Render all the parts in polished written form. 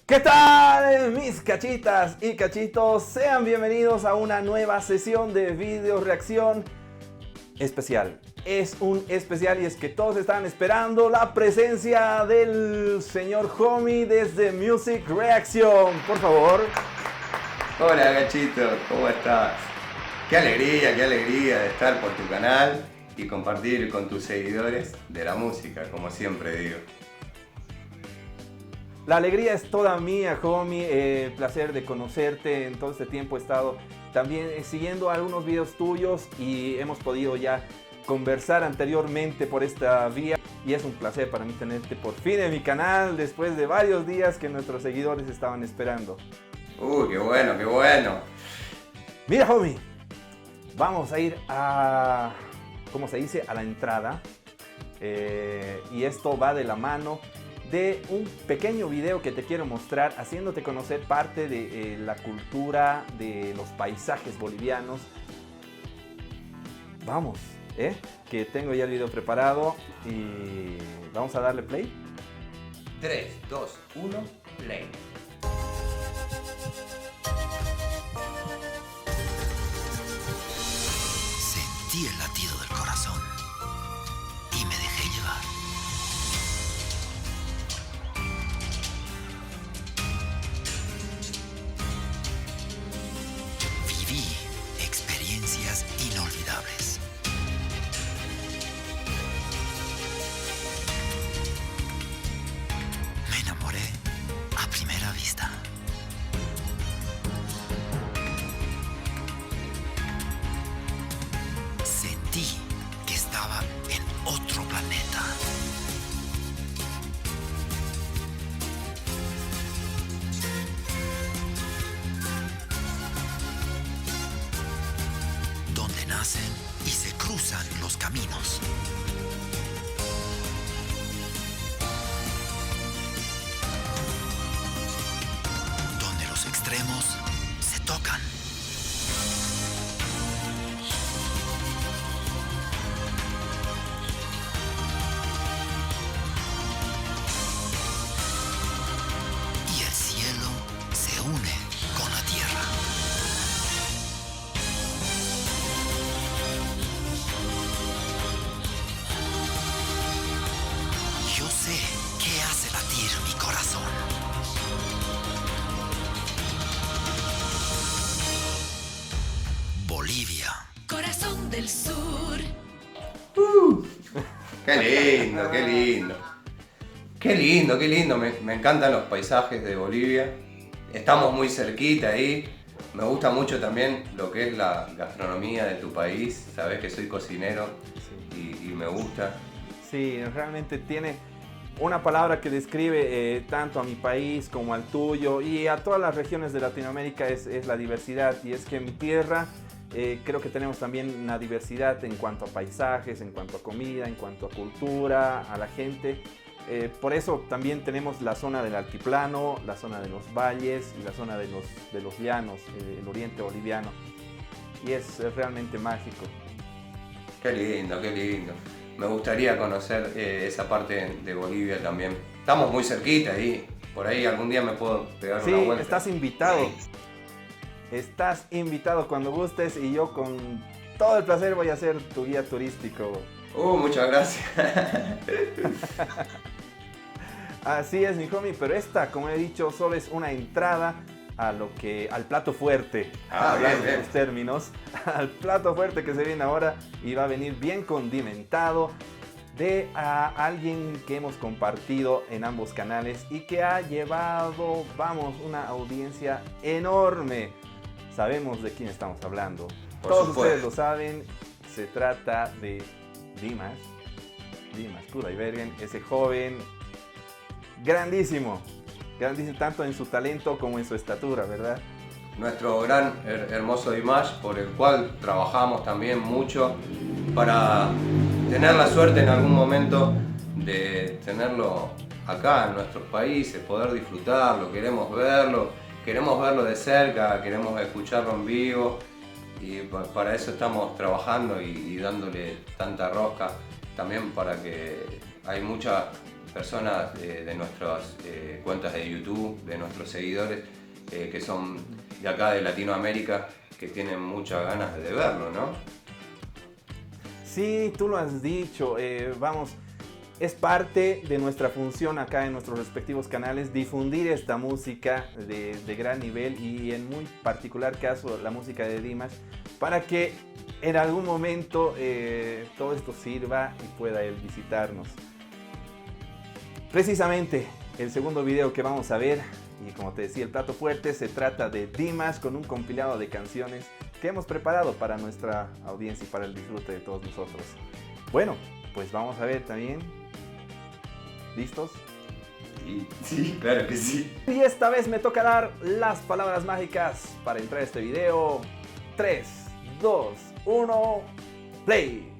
¿Qué tal, mis cachitas y cachitos? Sean bienvenidos a una nueva sesión de video reacción especial. Es un especial y es que todos están esperando la presencia del señor Homie desde Music Reaction. Por favor. Hola gachito, ¿cómo estás? Qué alegría de estar por tu canal y compartir con tus seguidores de la música, como siempre digo. La alegría es toda mía, homie. El placer de conocerte. En todo este tiempo he estado también siguiendo algunos videos tuyos y hemos podido ya conversar anteriormente por esta vía. Y es un placer para mí tenerte por fin en mi canal después de varios días que nuestros seguidores estaban esperando. Qué bueno, qué bueno. Mira, homie, vamos a ir a, ¿cómo se dice? A la entrada. Y esto va de la mano de un pequeño video que te quiero mostrar, haciéndote conocer parte de la cultura, de los paisajes bolivianos. Vamos, que tengo ya el video preparado y vamos a darle play. 3, 2, 1, play. Sentí el latido del corazón y me dejé llevar. Viví experiencias inolvidables. Me enamoré a primera vista. Sentí que estaba en otro planeta. Donde nacen y se cruzan los caminos. Donde los extremos se tocan. Y el cielo se une con la tierra. Yo sé qué hace latir mi corazón. Bolivia. Corazón del Sur. Qué lindo, qué lindo. Qué lindo, qué lindo. Me encantan los paisajes de Bolivia. Estamos muy cerquita ahí. Me gusta mucho también lo que es la gastronomía de tu país. Sabes que soy cocinero y me gusta. Sí, realmente tiene una palabra que describe tanto a mi país como al tuyo y a todas las regiones de Latinoamérica es la diversidad. Y es que en mi tierra creo que tenemos también una diversidad en cuanto a paisajes, en cuanto a comida, en cuanto a cultura, a la gente. Por eso también tenemos la zona del altiplano, la zona de los valles y la zona de los llanos, el oriente boliviano. Y es realmente mágico. Qué lindo, qué lindo. Me gustaría conocer esa parte de Bolivia también. Estamos muy cerquita ahí. Por ahí algún día me puedo pegar una Sí, vuelta. estás invitado. Estás invitado cuando gustes y yo con todo el placer voy a ser tu guía turístico. Muchas gracias. Así es, mi homie, pero esta, como he dicho, solo es una entrada al plato fuerte. Hablando bien. de los términos, al plato fuerte que se viene ahora y va a venir bien condimentado de alguien que hemos compartido en ambos canales y que ha llevado, vamos, una audiencia enorme. Sabemos de quién estamos hablando. Todos ustedes lo saben, se trata de Dimas Kudaibergen, ese joven grandísimo tanto en su talento como en su estatura, ¿verdad? Nuestro gran, hermoso Dimash, por el cual trabajamos también mucho para tener la suerte en algún momento de tenerlo acá en nuestros países, poder disfrutarlo, queremos verlo de cerca, queremos escucharlo en vivo y para eso estamos trabajando y dándole tanta rosca, también para que hay mucha personas de nuestras cuentas de YouTube, de nuestros seguidores, que son de acá de Latinoamérica, que tienen muchas ganas de verlo, ¿no? Sí, tú lo has dicho, vamos, es parte de nuestra función acá en nuestros respectivos canales difundir esta música de gran nivel y en muy particular caso la música de Dimash, para que en algún momento todo esto sirva y pueda él visitarnos. Precisamente el segundo video que vamos a ver, y como te decía, el plato fuerte, se trata de Dimash con un compilado de canciones que hemos preparado para nuestra audiencia y para el disfrute de todos nosotros. Bueno, pues vamos a ver también. ¿Listos? Sí, claro que sí. Y esta vez me toca dar las palabras mágicas para entrar a este video. 3, 2, 1, play.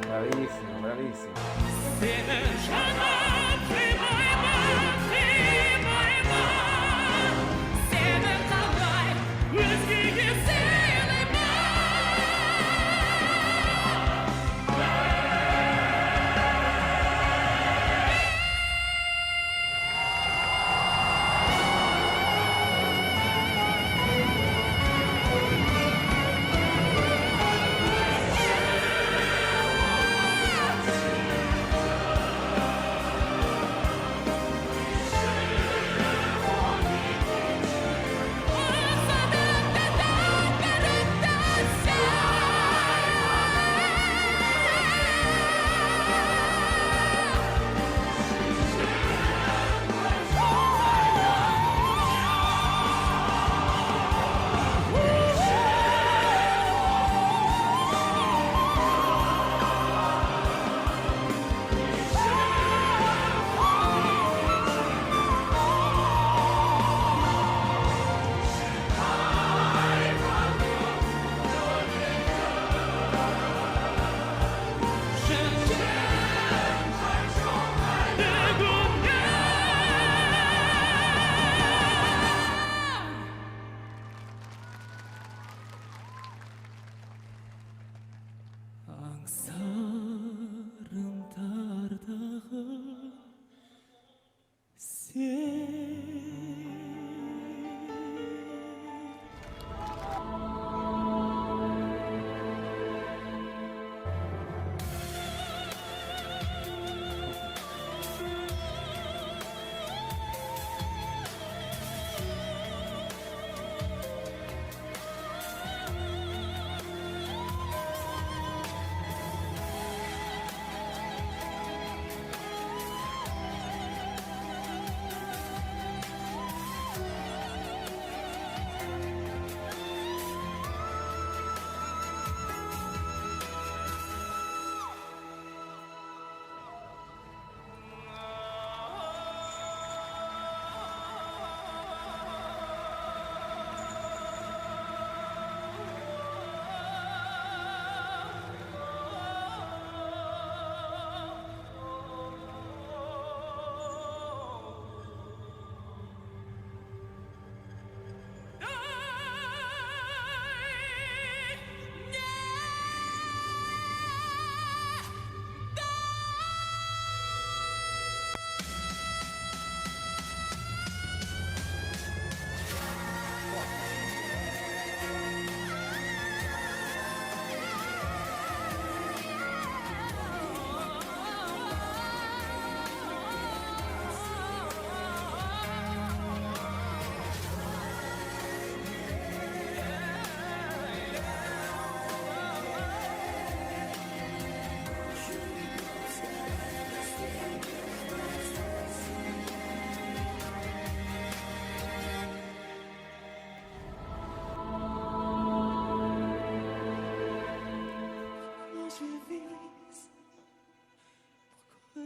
Bravísimo, bravísimo.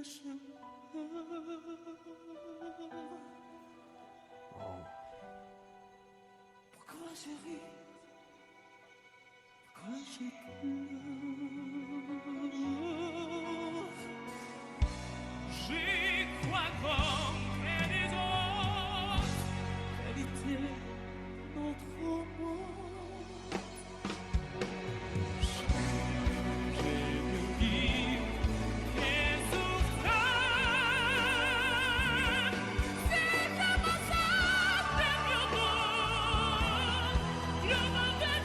Pourquoi je ris? Pourquoi je pleure? J'y crois comme des autres, qualité notre monde. J'ai vu vivre et souffrir. C'est comme ça que le monde est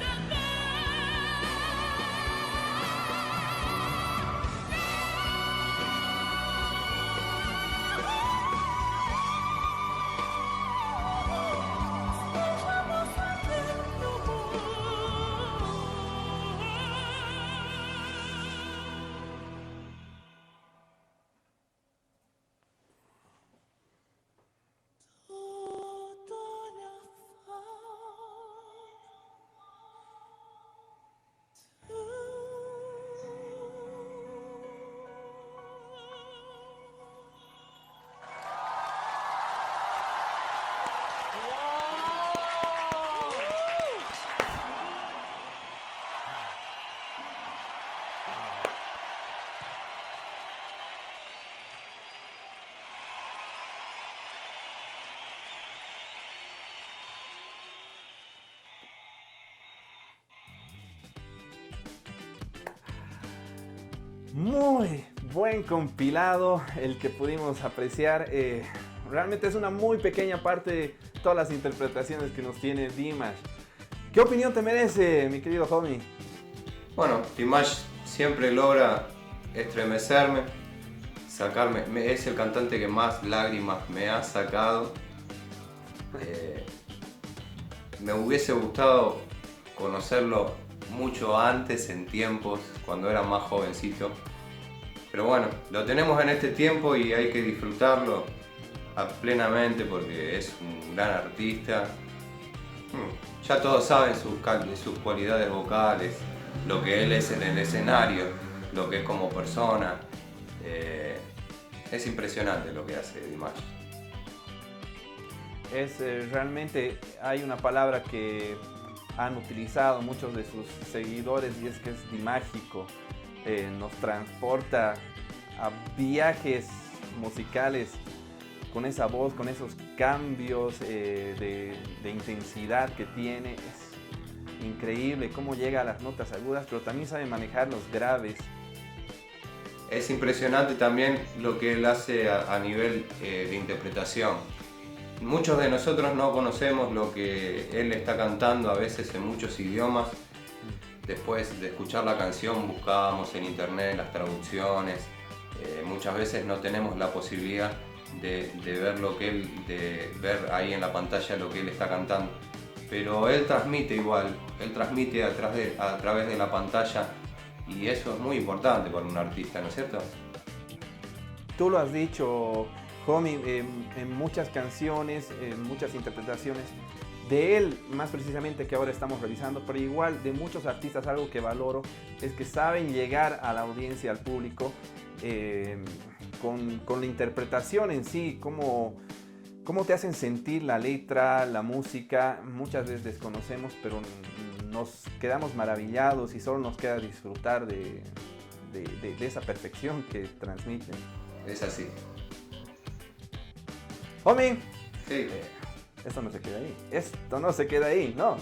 Muy buen compilado el que pudimos apreciar. Realmente es una muy pequeña parte de todas las interpretaciones que nos tiene Dimash. ¿Qué opinión te merece, mi querido homie? Bueno, Dimash siempre logra estremecerme, sacarme. Es el cantante que más lágrimas me ha sacado. Me hubiese gustado conocerlo mucho antes, en tiempos, cuando era más jovencito. Pero bueno, lo tenemos en este tiempo y hay que disfrutarlo plenamente porque es un gran artista. Ya todos saben sus cualidades vocales, lo que él es en el escenario, lo que es como persona. Es impresionante lo que hace Dimash. Realmente hay una palabra que han utilizado muchos de sus seguidores y es que es dimágico. Nos transporta a viajes musicales con esa voz, con esos cambios de intensidad que tiene. Es increíble cómo llega a las notas agudas, pero también sabe manejar los graves. Es impresionante también lo que él hace a nivel de interpretación. Muchos de nosotros no conocemos lo que él está cantando a veces en muchos idiomas. Después de escuchar la canción buscábamos en internet las traducciones. Muchas veces no tenemos la posibilidad de ver ahí en la pantalla lo que él está cantando. Pero él transmite igual, él transmite a través de la pantalla y eso es muy importante para un artista, ¿no es cierto? Tú lo has dicho, homie, en muchas canciones, en muchas interpretaciones de él, más precisamente que ahora estamos revisando, pero igual de muchos artistas, algo que valoro es que saben llegar a la audiencia, al público, con la interpretación en sí, cómo te hacen sentir la letra, la música. Muchas veces desconocemos, pero nos quedamos maravillados y solo nos queda disfrutar de esa perfección que transmiten. Es así. Homie, Sí. Esto no se queda ahí. Esto no se queda ahí, no.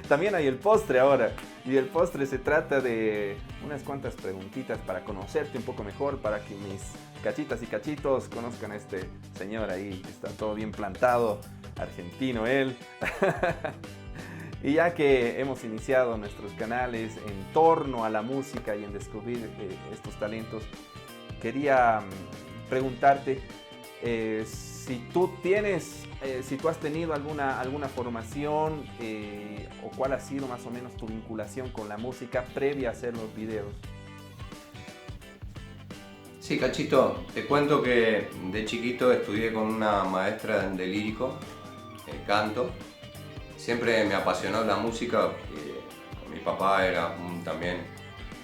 También hay el postre ahora. Y el postre se trata de unas cuantas preguntitas para conocerte un poco mejor, para que mis cachitas y cachitos conozcan a este señor ahí, que está todo bien plantado, argentino él. Y ya que hemos iniciado nuestros canales en torno a la música y en descubrir estos talentos, quería preguntarte si tú has tenido alguna formación o cuál ha sido más o menos tu vinculación con la música previa a hacer los videos. Sí, Cachito, te cuento que de chiquito estudié con una maestra de lírico, canto. Siempre me apasionó la música, mi papá era también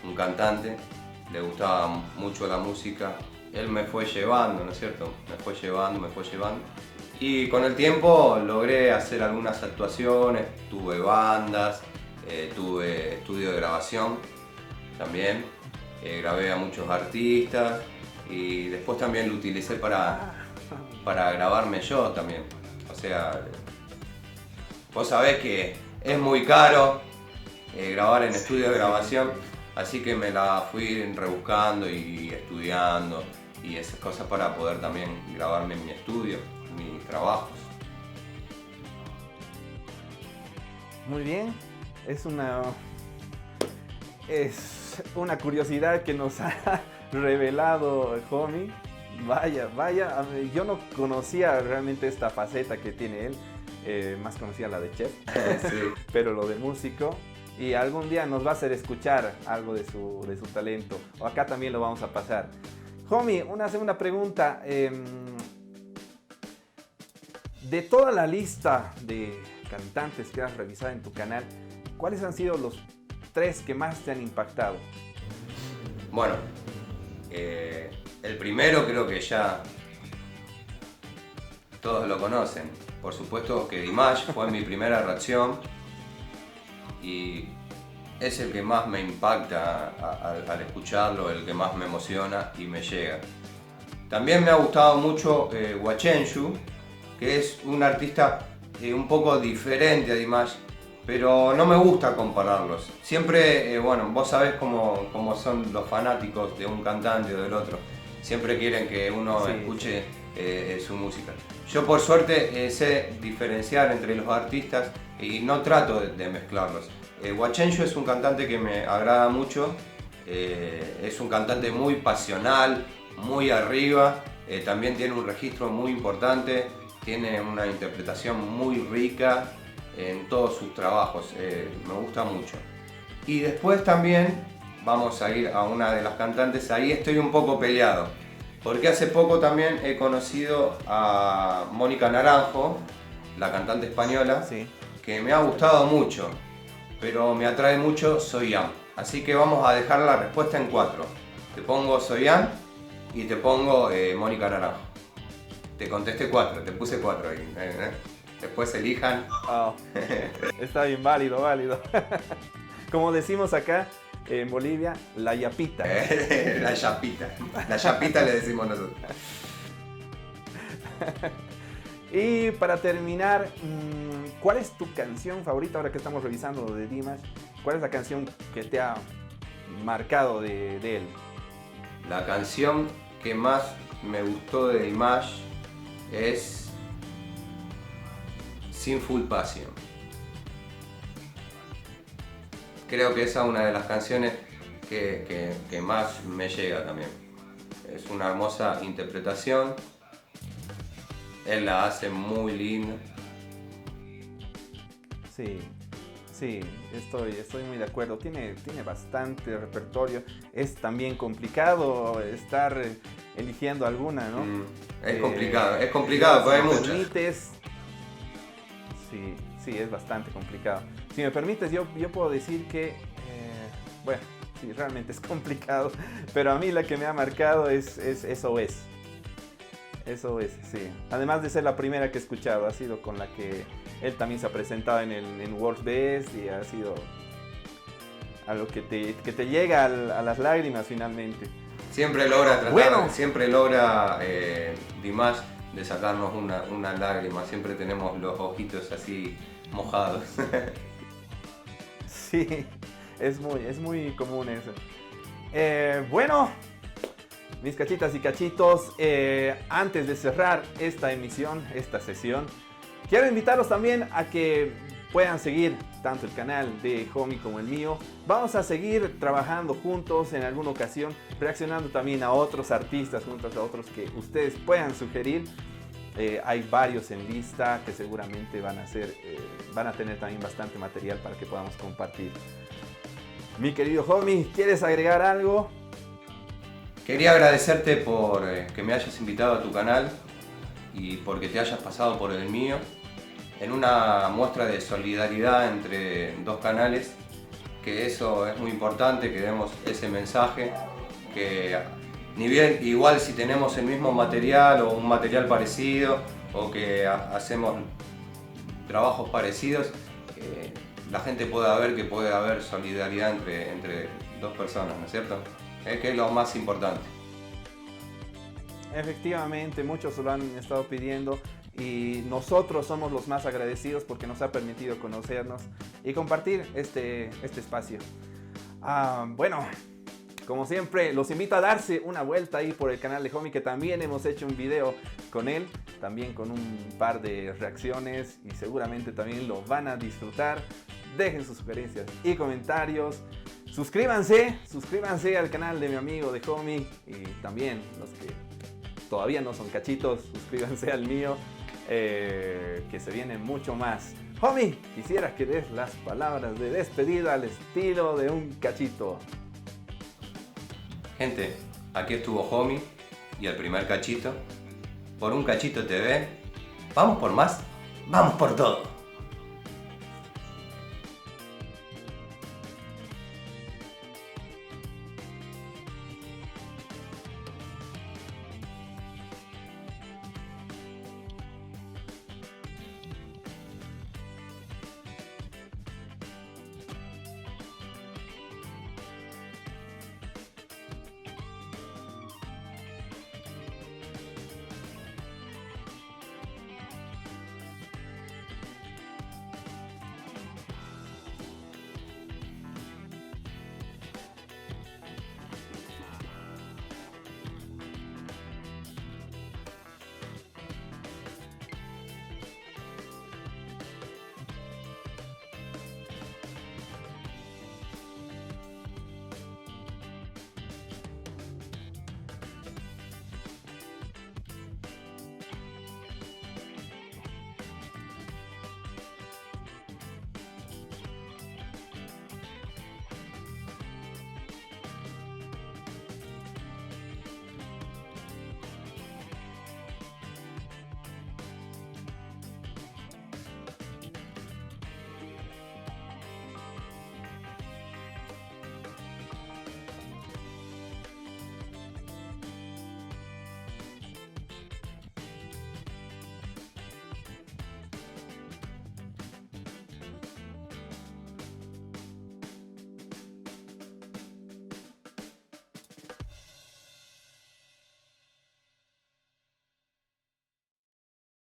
un cantante, le gustaba mucho la música él me fue llevando, ¿no es cierto? Me fue llevando. Y con el tiempo logré hacer algunas actuaciones, tuve bandas, tuve estudio de grabación también, grabé a muchos artistas y después también lo utilicé para grabarme yo también. O sea, vos sabés que es muy caro grabar en estudio de grabación, así que me la fui rebuscando y estudiando y esas cosas para poder también grabarme en mi estudio, mis trabajos. Muy bien, es una curiosidad que nos ha revelado Homie. Vaya, yo no conocía realmente esta faceta que tiene él, más conocía la de chef, Sí. pero lo de músico. Y algún día nos va a hacer escuchar algo de su talento, o acá también lo vamos a pasar. Homie, una segunda pregunta. De toda la lista de cantantes que has revisado en tu canal, ¿cuáles han sido los 3 que más te han impactado? Bueno, el primero creo que ya todos lo conocen. Por supuesto que Dimash fue mi primera reacción y es el que más me impacta al escucharlo, el que más me emociona y me llega. También me ha gustado mucho Wachenyu, que es un artista un poco diferente a Dimash, pero no me gusta compararlos. Siempre, bueno, vos sabés cómo son los fanáticos de un cantante o del otro. Siempre quieren que uno Sí, escuche su música. Yo por suerte sé diferenciar entre los artistas y no trato de mezclarlos. Wachenyu es un cantante que me agrada mucho, es un cantante muy pasional, muy arriba, también tiene un registro muy importante, tiene una interpretación muy rica en todos sus trabajos, me gusta mucho. Y después también vamos a ir a una de las cantantes, ahí estoy un poco peleado, porque hace poco también he conocido a Mónica Naranjo, la cantante española, Sí. que me ha gustado mucho, pero me atrae mucho Soyam. Así que vamos a dejar la respuesta en 4. Te pongo Soyam y te pongo Mónica Naranjo. Te contesté 4, te puse 4 ahí. Después elijan. Oh, está bien, válido. Como decimos acá en Bolivia, la yapita. La chapita. La chapita le decimos nosotros. Y para terminar, ¿cuál es tu canción favorita ahora que estamos revisando lo de Dimash? ¿Cuál es la canción que te ha marcado de él? La canción que más me gustó de Dimash es Sinful Passion. Creo que esa es una de las canciones que más me llega también. Es una hermosa interpretación. Él la hace muy linda. Sí, estoy muy de acuerdo. Tiene bastante repertorio. Es también complicado estar eligiendo alguna, ¿no? Es complicado, porque hay si me muchas. permites, sí, es bastante complicado. Si me permites, yo puedo decir que, bueno, sí, realmente es complicado, pero a mí la que me ha marcado es SOS. SOS, sí. Además de ser la primera que he escuchado, ha sido con la que él también se ha presentado en World's Best y ha sido algo que te llega a las lágrimas finalmente. Siempre logra tratar, Bueno. siempre logra Dimash de sacarnos una lágrima. Siempre tenemos los ojitos así mojados. Sí, es muy común eso. Bueno, mis cachitas y cachitos, antes de cerrar esta emisión, esta sesión, quiero invitarlos también a que puedan seguir tanto el canal de Homie como el mío. Vamos a seguir trabajando juntos en alguna ocasión, reaccionando también a otros artistas, juntos a otros que ustedes puedan sugerir. Hay varios en lista que seguramente van a tener también bastante material para que podamos compartir. Mi querido Homie, ¿quieres agregar algo? Quería agradecerte por que me hayas invitado a tu canal y porque te hayas pasado por el mío en una muestra de solidaridad entre dos canales, que eso es muy importante, que demos ese mensaje, que ni bien, igual si tenemos el mismo material o un material parecido o que hacemos trabajos parecidos, la gente pueda ver que puede haber solidaridad entre dos personas, ¿no es cierto? Que es lo más importante. Efectivamente, muchos lo han estado pidiendo y nosotros somos los más agradecidos porque nos ha permitido conocernos y compartir este espacio. Bueno, como siempre, los invito a darse una vuelta ahí por el canal de Homie, que también hemos hecho un video con él, también con un par de reacciones y seguramente también lo van a disfrutar. Dejen sus sugerencias y comentarios. Suscríbanse al canal de mi amigo de Homie y también los que todavía no son cachitos, suscríbanse al mío, que se viene mucho más. Homie, quisiera que des las palabras de despedida al estilo de un cachito. Gente, aquí estuvo Homie y el primer cachito. Por un Cachito TV. Vamos por más, vamos por todo.